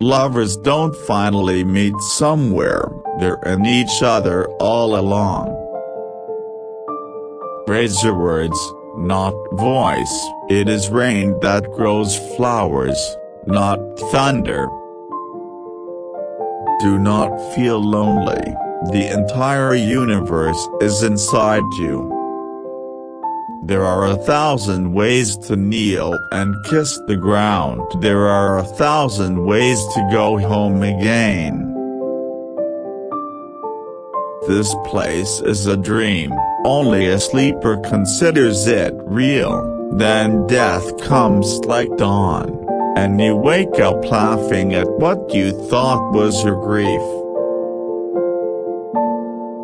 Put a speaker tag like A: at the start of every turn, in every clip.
A: Lovers don't finally meet somewhere, they're in each other all along. Raise your words, not voice. It is rain that grows flowers, not thunder. Do not feel lonely. The entire universe is inside you. There are 1,000 ways to kneel and kiss the ground. There are 1,000 ways to go home again. This place is a dream. Only a sleeper considers it real. Then death comes like dawn, and you wake up laughing at what you thought was your grief.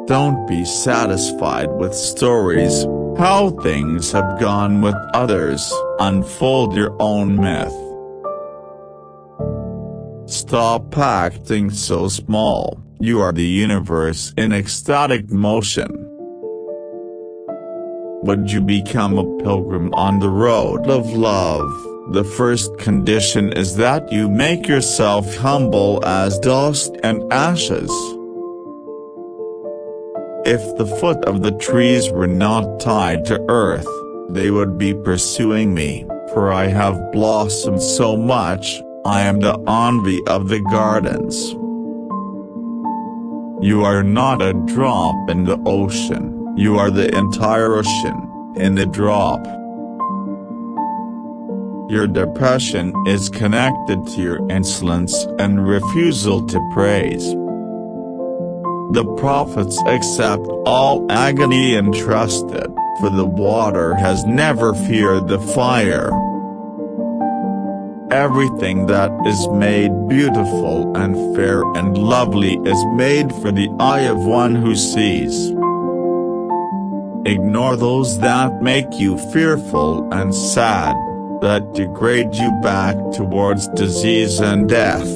A: Don't be satisfied with stories, how things have gone with others. Unfold your own myth. Stop acting so small. You are the universe in ecstatic motion. Would you become a pilgrim on the road of love? The first condition is that you make yourself humble as dust and ashes. If the foot of the trees were not tied to earth, they would be pursuing me, for I have blossomed so much, I am the envy of the gardens. You are not a drop in the ocean, you are the entire ocean, in the drop. Your depression is connected to your insolence and refusal to praise. The prophets accept all agony and trust it, for the water has never feared the fire. Everything that is made beautiful and fair and lovely is made for the eye of one who sees. Ignore those that make you fearful and sad, that degrade you back towards disease and death.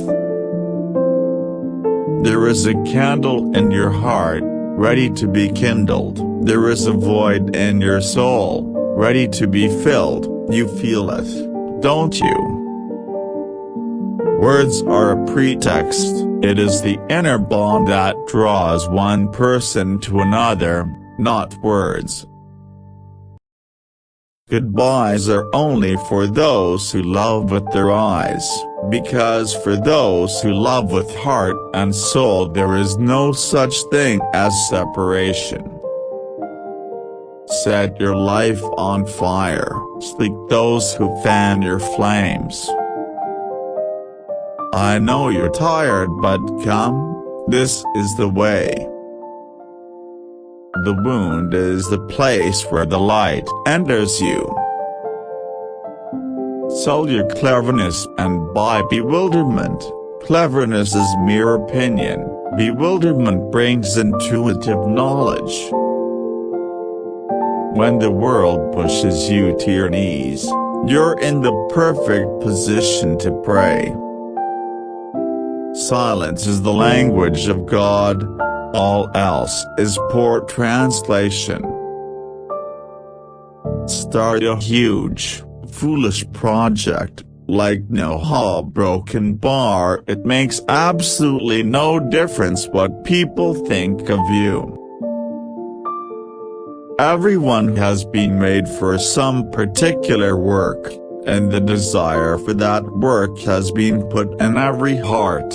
A: There is a candle in your heart, ready to be kindled. There is a void in your soul, ready to be filled. You feel it, don't you? Words are a pretext. It is the inner bond that draws one person to another, not words. Goodbyes are only for those who love with their eyes, because for those who love with heart and soul there is no such thing as separation. Set your life on fire, seek those who fan your flames. I know you're tired, but come, this is the way. The wound is the place where the light enters you. Sell your cleverness and buy bewilderment. Cleverness is mere opinion, bewilderment brings intuitive knowledge. When the world pushes you to your knees, you're in the perfect position to pray. Silence is the language of God. All else is poor translation. Start a huge, foolish project, like no broken bar. It makes absolutely no difference what people think of you. Everyone has been made for some particular work, and the desire for that work has been put in every heart.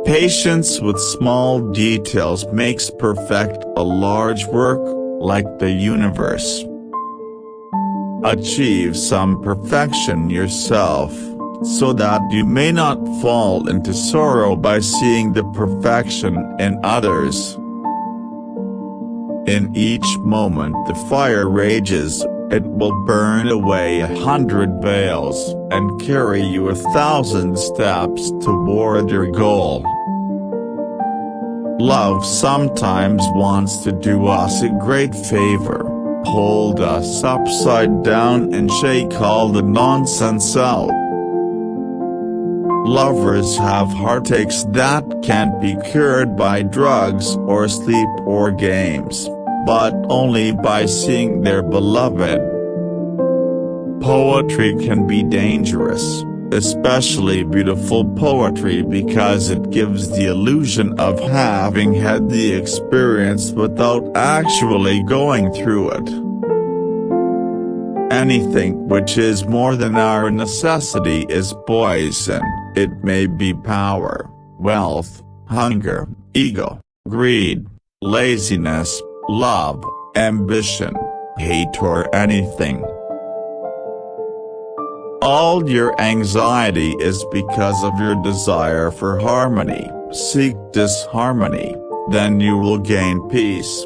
A: Patience with small details makes perfect a large work, like the universe. Achieve some perfection yourself, so that you may not fall into sorrow by seeing the perfection in others. In each moment the fire rages, it will burn away 100 veils, and carry you 1,000 steps toward your goal. Love sometimes wants to do us a great favor, hold us upside down and shake all the nonsense out. Lovers have heartaches that can't be cured by drugs or sleep or games, but only by seeing their beloved. Poetry can be dangerous, especially beautiful poetry, because it gives the illusion of having had the experience without actually going through it. Anything which is more than our necessity is poison. It may be power, wealth, hunger, ego, greed, laziness, love, ambition, hate, or anything. All your anxiety is because of your desire for harmony. Seek disharmony, then you will gain peace.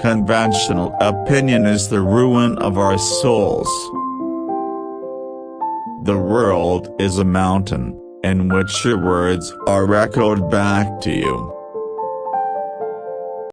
A: Conventional opinion is the ruin of our souls. The world is a mountain, in which your words are echoed back to you.